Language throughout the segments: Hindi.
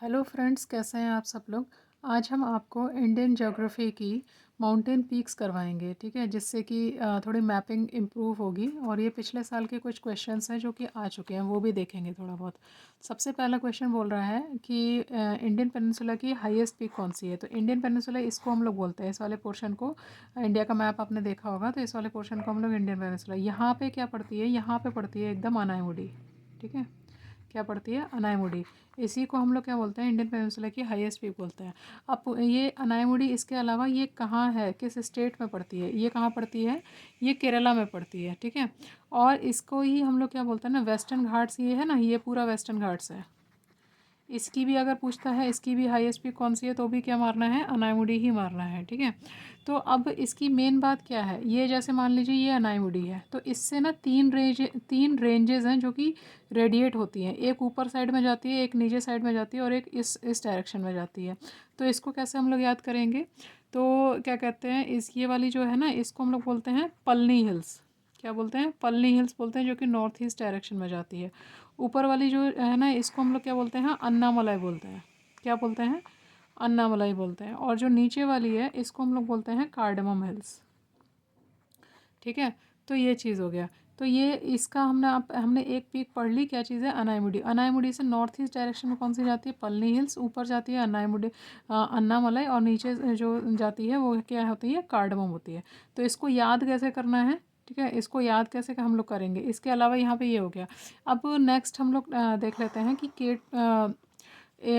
हेलो फ्रेंड्स, कैसे हैं आप सब लोग। आज हम आपको इंडियन ज्योग्राफी की माउंटेन पीक्स करवाएंगे, ठीक है, जिससे कि थोड़ी मैपिंग इम्प्रूव होगी। और ये पिछले साल के कुछ क्वेश्चंस हैं जो कि आ चुके हैं, वो भी देखेंगे थोड़ा बहुत। सबसे पहला क्वेश्चन बोल रहा है कि इंडियन पेनिनसुला की हाईएस्ट पीक कौन सी है। तो इंडियन पेनिनसुला इसको हम लोग बोलते हैं, इस वाले पोर्शन को। इंडिया का मैप आपने देखा होगा, तो इस वाले पोर्शन को हम लोग इंडियन पेनिनसुला, यहाँ पे क्या पड़ती है, यहाँ पे पड़ती है एकदम अनायमुडी, ठीक है। क्या पड़ती है, अनायमुडी। इसी को हम लोग क्या बोलते हैं, इंडियन पेनिनसुला की हाईएस्ट पीक बोलते हैं। अब ये अनायमुडी, इसके अलावा ये कहाँ है, किस स्टेट में पड़ती है, ये कहाँ पड़ती है, ये केरला में पड़ती है, ठीक है। और इसको ही हम लोग क्या बोलते हैं ना, वेस्टर्न घाट्स, ये है ना, ये पूरा वेस्टर्न घाट्स है। इसकी भी अगर पूछता है इसकी भी हाईएस्ट पीक कौन सी है, तो भी क्या मारना है, अनायमुडी ही मारना है, ठीक है। तो अब इसकी मेन बात क्या है, ये जैसे मान लीजिए ये अनायमुडी है, तो इससे ना तीन रेंजेस हैं जो कि रेडिएट होती हैं। एक ऊपर साइड में जाती है, एक नीचे साइड में जाती है, और एक इस डायरेक्शन में जाती है। तो इसको कैसे हम लोग याद करेंगे, तो क्या कहते हैं, ये वाली जो है ना, इसको हम लोग बोलते हैं पलनी हिल्स। क्या बोलते हैं, पलनी हिल्स बोलते हैं, जो कि नॉर्थ ईस्ट डायरेक्शन में जाती है। ऊपर वाली जो है ना, इसको हम लोग क्या बोलते हैं, अन्नामलाई बोलते हैं। क्या बोलते हैं, अन्नामलाई बोलते हैं। और जो नीचे वाली है, इसको हम लोग बोलते हैं कार्डमम हिल्स, ठीक है। तो ये चीज़ हो गया। तो ये इसका हमने एक पीक पढ़ ली, क्या चीज़ है, अनायमुडी। अनायमुडी से नॉर्थ ईस्ट डायरेक्शन में कौन सी जाती है, पलनी हिल्स। ऊपर जाती है अनायमुडी, अन्नामलाई। और नीचे जो जाती है वो क्या होती है, कार्डमम होती है। तो इसको याद कैसे करना है, ठीक है, इसको याद कैसे हम लोग करेंगे। इसके अलावा यहाँ पे ये हो गया। अब नेक्स्ट हम लोग देख लेते हैं कि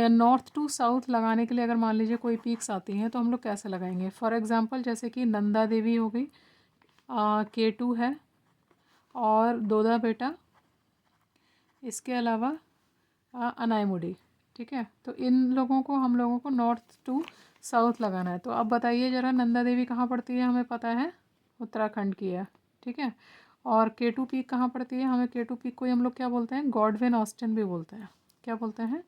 नॉर्थ टू साउथ लगाने के लिए अगर मान लीजिए कोई पीक्स आती हैं, तो हम लोग कैसे लगाएंगे। फॉर एग्जांपल जैसे कि नंदा देवी हो गई, K2 है, और दोदा बेटा, इसके अलावा अनायमुडी, ठीक है। तो इन लोगों को हम लोगों को नॉर्थ टू साउथ लगाना है। तो अब बताइए ज़रा, नंदा देवी कहाँ पड़ती है, हमें पता है उत्तराखंड की है, ठीक है। और K2 पीक कहाँ पड़ती है, हमें K2 पीक को ही हम लोग क्या बोलते हैं, गॉडविन ऑस्टिन भी बोलते हैं। क्या बोलते हैं,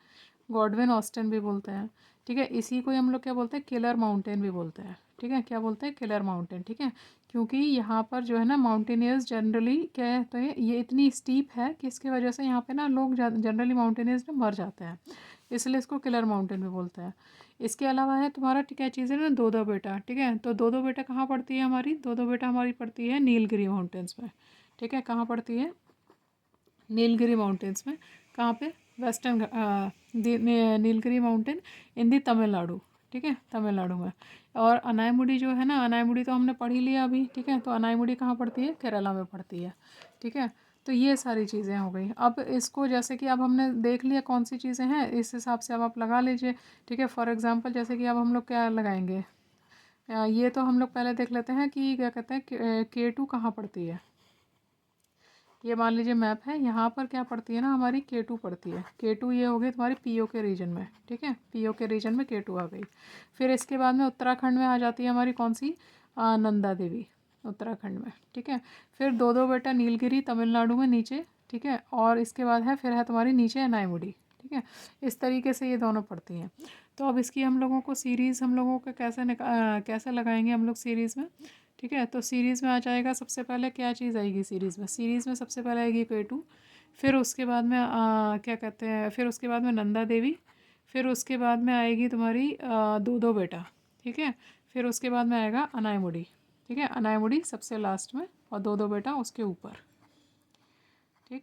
गॉडविन ऑस्टिन भी बोलते हैं, ठीक है। इसी को ही हम लोग क्या बोलते हैं, किलर माउंटेन भी बोलते हैं, ठीक है। क्या बोलते हैं, किलर माउंटेन, ठीक है। क्योंकि यहाँ पर जो है ना, माउंटेनियर्स जनरली क्या है, तो ये इतनी स्टीप है कि इसकी वजह से यहाँ पे ना लोग जनरली माउंटेनियर्स में मर जाते हैं, इसलिए इसको किलर माउंटेन भी बोलते हैं। इसके अलावा है तुम्हारा क्या चीज़ है ना, दो बेटा, ठीक है। तो दो बेटा कहाँ पड़ती है हमारी, दो बेटा हमारी पड़ती है नीलगिरी माउंटेन्स में, ठीक है। कहाँ पड़ती है, नीलगिरी माउंटेन्स में। कहाँ पे, वेस्टर्न नीलगिरी माउंटेन इन दी तमिलनाडु, ठीक है, तमिलनाडु में। और अनायमुडी जो है ना, अनायमुडी तो हमने पढ़ ही लिया अभी, ठीक है। तो अनायमुडी कहाँ पड़ती है, केरला में पड़ती है, ठीक है। तो ये सारी चीज़ें हो गई। अब इसको जैसे कि अब हमने देख लिया कौन सी चीज़ें हैं, इस हिसाब से अब आप लगा लीजिए, ठीक है। फॉर एग्जांपल जैसे कि अब हम लोग क्या लगाएंगे, ये तो हम लोग पहले देख लेते हैं कि क्या कहते हैं, K2 कहाँ पड़ती है। ये मान लीजिए मैप है, यहाँ पर क्या पड़ती है ना, हमारी K2 पड़ती है। K2 ये हो गई तुम्हारी PO के रीजन में, ठीक है। PO के रीजन में K2 आ गई। फिर इसके बाद में उत्तराखंड में आ जाती है हमारी कौन सी, नंदा देवी, उत्तराखंड में, ठीक है। फिर दो बेटा नीलगिरी तमिलनाडु में नीचे, ठीक है। और इसके बाद है, फिर है तुम्हारी नीचे अनायमुडी, ठीक है। इस तरीके से ये दोनों पड़ती हैं। तो अब इसकी हम लोगों को सीरीज़, हम लोगों को कैसे लगाएंगे हम लोग सीरीज़ में, ठीक है। तो सीरीज़ में आ जाएगा, सबसे पहले क्या चीज़ आएगी सीरीज़ में सबसे पहले आएगी K2। फिर उसके बाद में क्या कहते हैं, फिर उसके बाद में नंदा देवी। फिर उसके बाद में आएगी तुम्हारी दो बेटा, ठीक है। फिर उसके बाद में आएगा अनायमुडी, ठीक है। अनायमुडी सबसे लास्ट में, और दो बेटा उसके ऊपर, ठीक।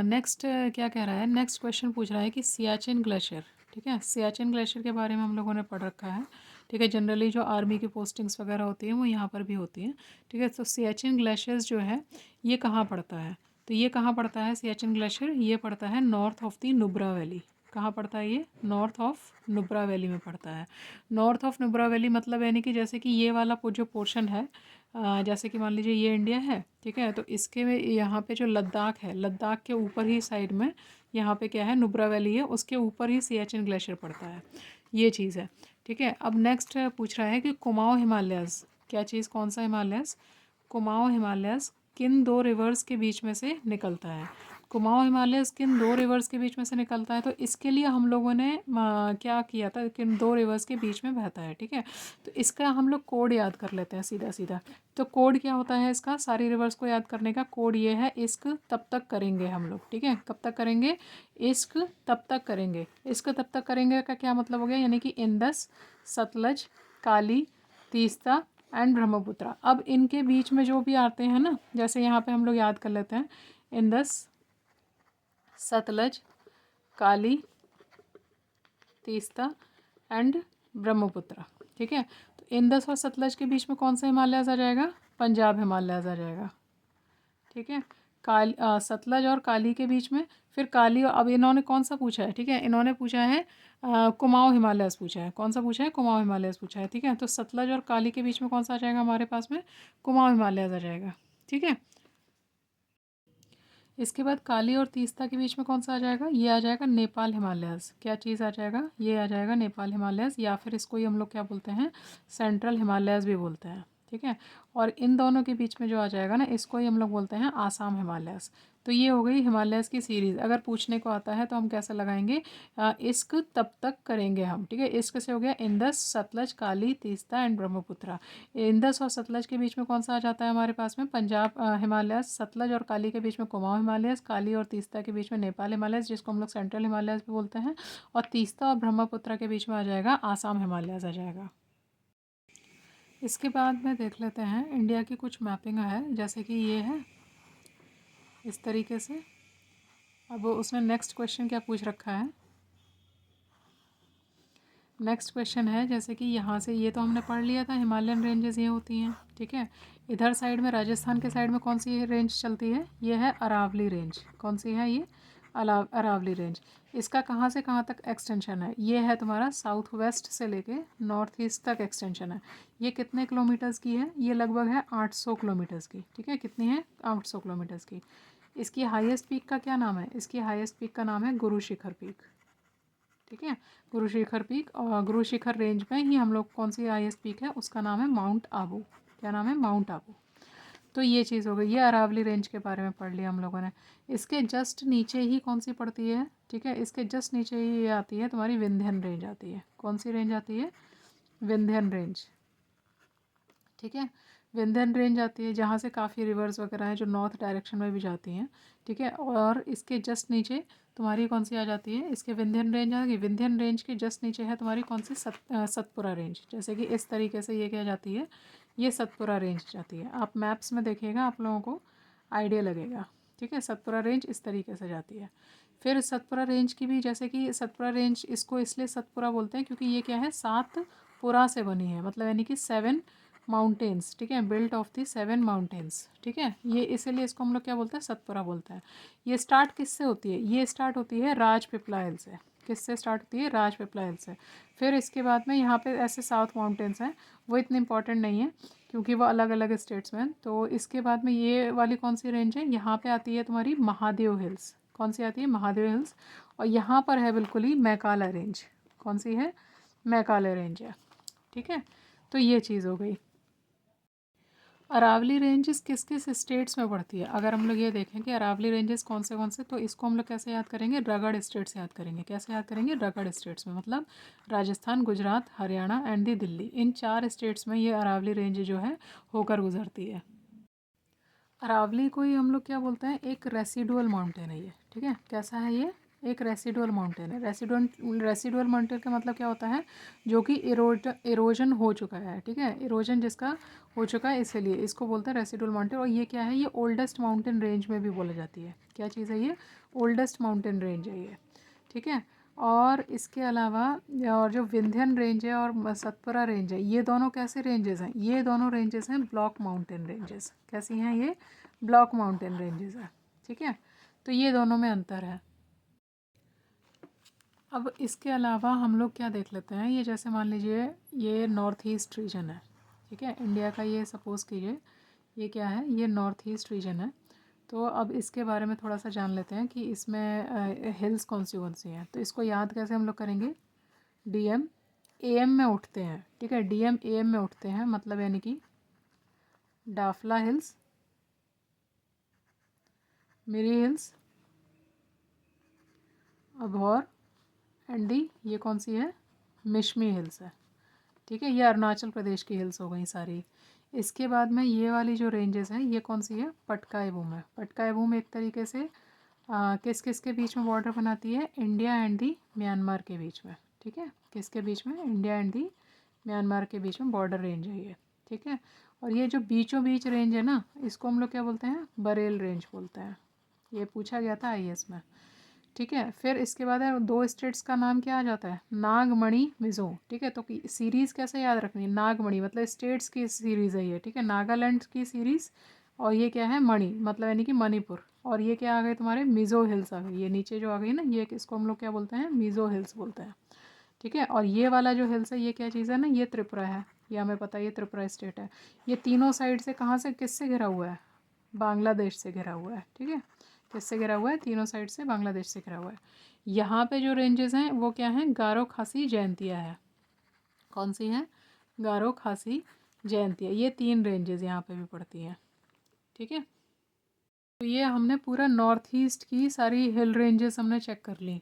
नेक्स्ट क्या कह रहा है, नेक्स्ट क्वेश्चन पूछ रहा है कि सियाचिन ग्लेशियर, ठीक है। सियाचिन ग्लेशियर के बारे में हम लोगों ने पढ़ रखा है, ठीक है। जनरली जो आर्मी की पोस्टिंग्स वगैरह होती हैं वो यहाँ पर भी होती हैं, ठीक है। तो सियाचिन ग्लेशियर्स जो है, ये कहाँ पड़ता है, तो ये कहाँ पड़ता है सियाचिन ग्लेशियर, ये पड़ता है north of the Nubra valley. कहाँ पड़ता है ये, नॉर्थ ऑफ नुब्रा वैली में पड़ता है। नॉर्थ ऑफ नुब्रा वैली मतलब यानी कि जैसे कि ये वाला जो पोर्शन है, जैसे कि मान लीजिए ये इंडिया है, ठीक है। तो इसके में यहाँ पे जो लद्दाख है, लद्दाख के ऊपर ही साइड में यहाँ पे क्या है, नुब्रा वैली है, उसके ऊपर ही सियाचिन ग्लेशियर पड़ता है, ये चीज़ है, ठीक है। अब नेक्स्ट पूछ रहा है कि कुमाऊँ हिमालयस, क्या चीज़, कौन सा हिमालयस, कुमाऊँ हिमालयस किन दो रिवर्स के बीच में से निकलता है। कुमाऊं हिमालय किन दो रिवर्स के बीच में से निकलता है, तो इसके लिए हम लोगों ने क्या किया था, किन दो रिवर्स के बीच में बहता है, ठीक है। तो इसका हम लोग कोड याद कर लेते हैं सीधा सीधा। तो कोड क्या होता है इसका, सारी रिवर्स को याद करने का कोड ये है, इश्क तब तक करेंगे हम लोग, ठीक है। कब तक करेंगे, इश्क तब तक करेंगे। इश्क तब तक करेंगे का क्या मतलब हो गया, यानी कि Indus, Sutlej, Kali, Teesta and Brahmaputra. अब इनके बीच में जो भी आते हैं ना, जैसे यहाँ पे हम लोग याद कर लेते हैं, Indus, Sutlej, Kali, Teesta and Brahmaputra, ठीक है। तो इंदस और सतलज के बीच में कौन सा हिमालयस आ जाएगा, पंजाब हिमालयस आ जाएगा, ठीक है। सतलज और काली के बीच में फिर काली, अब इन्होंने कौन सा पूछा है, ठीक है, इन्होंने पूछा है कुमाऊं हिमालयस पूछा है। कौन सा पूछा है, कुमाऊं हिमालयस पूछा है, ठीक है। तो सतलज और काली के बीच में कौन सा आ जाएगा हमारे पास में, कुमाऊं हिमालयस आ जाएगा, ठीक है। इसके बाद काली और तीस्ता के बीच में कौन सा आ जाएगा, ये आ जाएगा नेपाल हिमालयस। क्या चीज़ आ जाएगा, ये आ जाएगा नेपाल हिमालयस, या फिर इसको ही हम लोग क्या बोलते हैं, सेंट्रल हिमालयस भी बोलते हैं, ठीक है। और इन दोनों के बीच में जो आ जाएगा ना, इसको ही हम लोग बोलते हैं आसाम हिमालयस। तो ये हो गई हिमालयस की सीरीज़। अगर पूछने को आता है तो हम कैसे लगाएंगे, इश्क तब तक करेंगे हम, ठीक है। इश्क से हो गया Indus, Sutlej, Kali, Teesta and Brahmaputra. Indus और सतलज के बीच में कौन सा आ जाता है हमारे पास में, पंजाब हिमालयस। सतलज और काली के बीच में कुमाऊं हिमालयस। काली और तीस्ता के बीच में नेपाल हिमालयस, जिसको हम लोग सेंट्रल हिमालयस भी बोलते हैं। और तीस्ता और ब्रह्मपुत्रा के बीच में आ जाएगा आसाम हिमालयस आ जाएगा। इसके बाद में देख लेते हैं इंडिया की कुछ मैपिंग है, जैसे कि ये है इस तरीके से। अब उसने नेक्स्ट क्वेश्चन क्या पूछ रखा है, नेक्स्ट क्वेश्चन है जैसे कि यहाँ से, ये तो हमने पढ़ लिया था, हिमालयन रेंजेस ये होती हैं, ठीक है। इधर साइड में राजस्थान के साइड में कौन सी रेंज चलती है, ये है अरावली रेंज। कौन सी है ये, अरावली रेंज। इसका कहाँ से कहाँ तक एक्सटेंशन है, ये है तुम्हारा साउथ वेस्ट से लेके नॉर्थ ईस्ट तक एक्सटेंशन है। ये कितने किलोमीटर्स की है, ये लगभग है 800 किलोमीटर्स की, ठीक है। कितनी है, 800 किलोमीटर्स की। इसकी हाईएस्ट पीक का क्या नाम है, इसकी हाईएस्ट पीक का नाम है गुरु शिखर पीक, ठीक है। गुरु शिखर पीक, और गुरु शिखर रेंज में ही हम लोग कौन सी हाईएस्ट पीक है, उसका नाम है माउंट आबू। क्या नाम है, माउंट आबू। तो ये चीज़ हो गई, ये अरावली रेंज के बारे में पढ़ लिया हम लोगों ने। इसके जस्ट नीचे ही कौन सी पड़ती है, ठीक है, इसके जस्ट नीचे ही ये आती है तुम्हारी विंध्यन रेंज आती है। कौन सी रेंज आती है, विंध्यन रेंज, ठीक है। विंध्यन रेंज आती है, जहाँ से काफ़ी रिवर्स वगैरह हैं जो नॉर्थ डायरेक्शन में भी जाती हैं, ठीक है। और इसके जस्ट नीचे तुम्हारी कौन सी आ जाती है, इसके विंध्यन रेंज आ गई। विंध्यन रेंज के जस्ट नीचे है तुम्हारी कौन सी, सतपुरा रेंज। जैसे कि इस तरीके से ये क्या जाती है, ये सतपुरा रेंज जाती है। आप मैप्स में देखिएगा, आप लोगों को आइडिया लगेगा, ठीक है। सतपुरा रेंज इस तरीके से जाती है। फिर सतपुरा रेंज की भी, जैसे कि सतपुरा रेंज इसको इसलिए सतपुरा बोलते हैं क्योंकि ये क्या है, 7 पुरा से बनी है, मतलब यानी कि 7 माउंटेन्स, ठीक है, बिल्ट ऑफ दी 7 माउंटेन्स, ठीक है। ये इसीलिए इसको हम लोग क्या बोलते हैं, सतपुरा बोलते हैं। ये स्टार्ट किससे होती है, ये स्टार्ट होती है राजपीपला हिल से। किससे स्टार्ट होती है, राजपीपला हिल से। फिर इसके बाद में यहाँ पे ऐसे साउथ माउंटेन्स हैं, वो इतने इंपॉर्टेंट नहीं है क्योंकि वो अलग अलग स्टेट्स में हैं। तो इसके बाद में ये वाली कौन सी रेंज है, यहाँ पे आती है तुम्हारी महादेव हिल्स। कौन सी आती है, महादेव हिल्स। और यहाँ पर है बिल्कुल ही मैकाला रेंज। कौन सी है, मैकाला रेंज है, ठीक है। तो ये चीज़ हो गई। अरावली रेंजेस किस किस स्टेट्स में पड़ती है, अगर हम लोग ये देखें कि अरावली रेंजेस कौन से, तो इसको हम लोग कैसे याद करेंगे, रगड़ स्टेट्स याद करेंगे। कैसे याद करेंगे, रगड़ स्टेट्स में, मतलब Rajasthan, Gujarat, Haryana and the Delhi, in 4 states में ये अरावली रेंज जो है होकर गुजरती है। अरावली को ही हम लोग क्या बोलते हैं, एक रेसिडुअल माउंटेन है ये, ठीक है। कैसा है ये, एक रेसिडुअल माउंटेन है। रेसिडुअल माउंटेन का मतलब क्या होता है, जो कि इरोजन हो चुका है, ठीक है। इरोजन जिसका हो चुका है, इसीलिए इसको बोलते हैं रेसिडुअल माउंटेन। और ये क्या है, ये ओल्डेस्ट माउंटेन रेंज में भी बोला जाती है। क्या चीज़ है ये, ओल्डेस्ट माउंटेन रेंज है ये, ठीक है। और इसके अलावा और जो विंध्यन रेंज है और सतपुरा रेंज है, ये दोनों कैसे रेंजेस हैं, ये दोनों रेंजेस हैं ब्लॉक माउंटेन रेंजेस। कैसी हैं ये, ब्लॉक माउंटेन रेंजेस हैं, ठीक है। तो ये दोनों में अंतर है। अब इसके अलावा हम लोग क्या देख लेते हैं, ये जैसे मान लीजिए ये नॉर्थ ईस्ट रीजन है, ठीक है, इंडिया का। ये सपोज़ कीजिए ये क्या है, ये नॉर्थ ईस्ट रीजन है। तो अब इसके बारे में थोड़ा सा जान लेते हैं कि इसमें हिल्स कौन सी हैं। तो इसको याद कैसे हम लोग करेंगे, डीएम एएम में उठते हैं, ठीक है। डीएम एएम में उठते हैं, मतलब यानी कि Dafla hills, Miri hills, Abor and दी, ये कौन सी है, मिशमी हिल्स है, ठीक है। ये अरुणाचल प्रदेश की हिल्स हो गई सारी। इसके बाद में ये वाली जो रेंजेस हैं ये कौन सी है, पटकाई बूम है। पटकाई बूम एक तरीके से किस किस के बीच में बॉर्डर बनाती है, इंडिया एंड दी म्यांमार के बीच में, ठीक है। किसके बीच में, इंडिया एंड दी म्यांमार के बीच में बॉर्डर रेंज है ये, ठीक है। और ये जो बीचों बीच रेंज है ना, इसको हम लोग क्या बोलते हैं, बरेल रेंज बोलते हैं। ये पूछा गया था आईएएस में, ठीक है। फिर इसके बाद है दो स्टेट्स का नाम क्या आ जाता है, नागमणि मिजो, ठीक है। तो सीरीज़ कैसे याद रखनी है, नागमणि मतलब स्टेट्स की सीरीज़ है ये, ठीक है, नागालैंड की सीरीज़। और ये क्या है, मणि मतलब यानी कि मणिपुर। और ये क्या आ गए तुम्हारे, मिज़ो हिल्स आ गई, ये नीचे जो आ गई ना, ये इसको हम लोग क्या बोलते हैं, मिज़ो हिल्स बोलते हैं, ठीक है। और ये वाला जो हिल्स है ये क्या चीज़ है ना, ये त्रिपुरा है, ये हमें पता है, ये त्रिपुरा स्टेट है। ये तीनों साइड से कहाँ से, किससे घिरा हुआ है, बांग्लादेश से घिरा हुआ है, ठीक है। किससे घिरा हुआ है, तीनों साइड से बांग्लादेश से घिरा हुआ है। यहाँ पे जो रेंजेस हैं वो क्या हैं, गारो खासी जयंतिया है। कौन सी है, गारो खासी जयंतिया, ये 3 रेंजेस यहाँ पे भी पड़ती हैं, ठीक है। तो ये हमने पूरा नॉर्थ ईस्ट की सारी हिल रेंजेस हमने चेक कर ली,